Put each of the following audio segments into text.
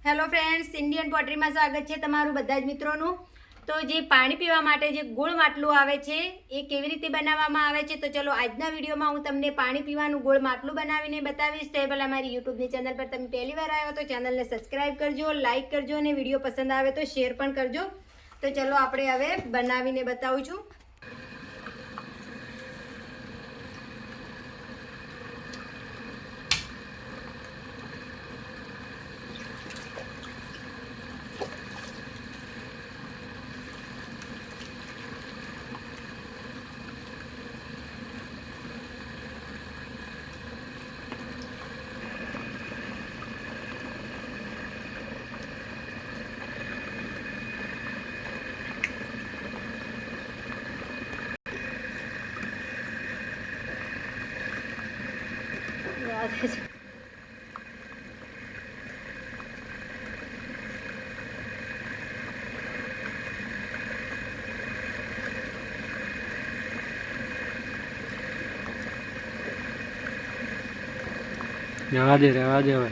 Hello friends, Indian પોટરીમાં સ્વાગત છે તમારું બધા જ મિત્રોનું। તો જે પાણી પીવા માટે જે ગોળ માટલું આવે છે એ કેવી રીતે બનાવવામાં આવે છે, તો ચલો આજના વિડીયોમાં હું તમને પાણી પીવાનું ગોળ માટલું બનાવીને બતાવીશ। તે પહેલાં મારી યુટ્યુબની ચેનલ પર તમે પહેલી વાર આવ્યો તો ચેનલને સબસ્ક્રાઈબ કરજો, લાઇક કરજો અને વિડીયો પસંદ આવે તો શેર પણ કરજો। તો ચલો આપણે હવે બનાવીને બતાવું છું। રહેવા દે હવે।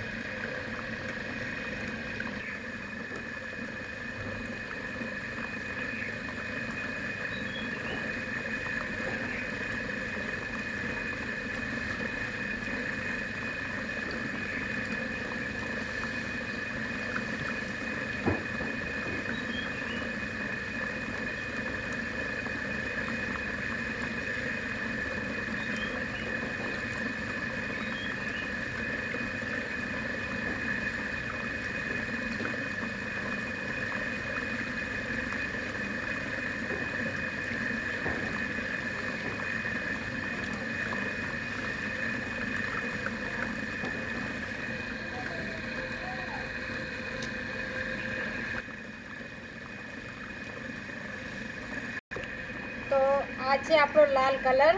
તો આ છે આપણો લાલ કલર।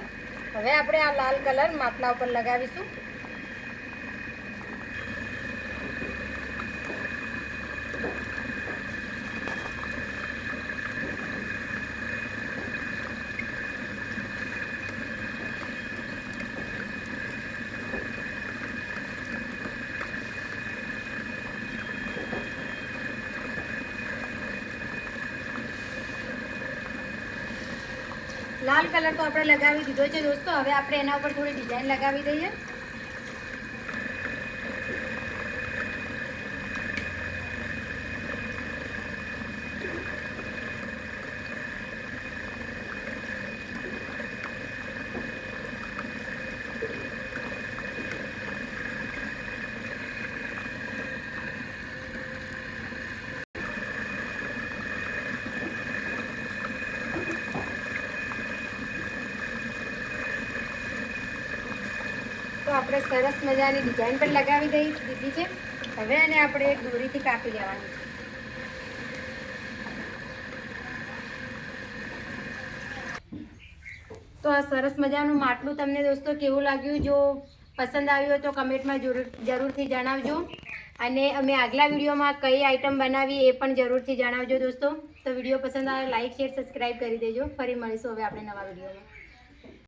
હવે આપણે આ લાલ કલર માટલા ઉપર લગાવીશું। લાલ કલર તો આપણે લગાવી દીધો છે દોસ્તો। હવે આપણે એના ઉપર થોડી ડિઝાઇન લગાવી દઈએ। તો આપણે સરસ મજાની ડિઝાઇન પણ લગાવી દીધી છે। હવે આને આપણે એક દોરીથી કાપી લેવાની છે। તો આ સરસ મજાનું માટલું તમને દોસ્તો કેવું લાગ્યું? જો પસંદ આવ્યું હોય તો કમેન્ટમાં જરૂરથી જણાવજો। અને અમે આગલા વિડીયોમાં કઈ આઈટમ બનાવી એ પણ જરૂરથી જણાવજો દોસ્તો। તો વિડીયો પસંદ આવે લાઇક શેર સબસ્ક્રાઈબ કરી દેજો। ફરી મળીશું હવે આપણે નવા વિડીયોમાં।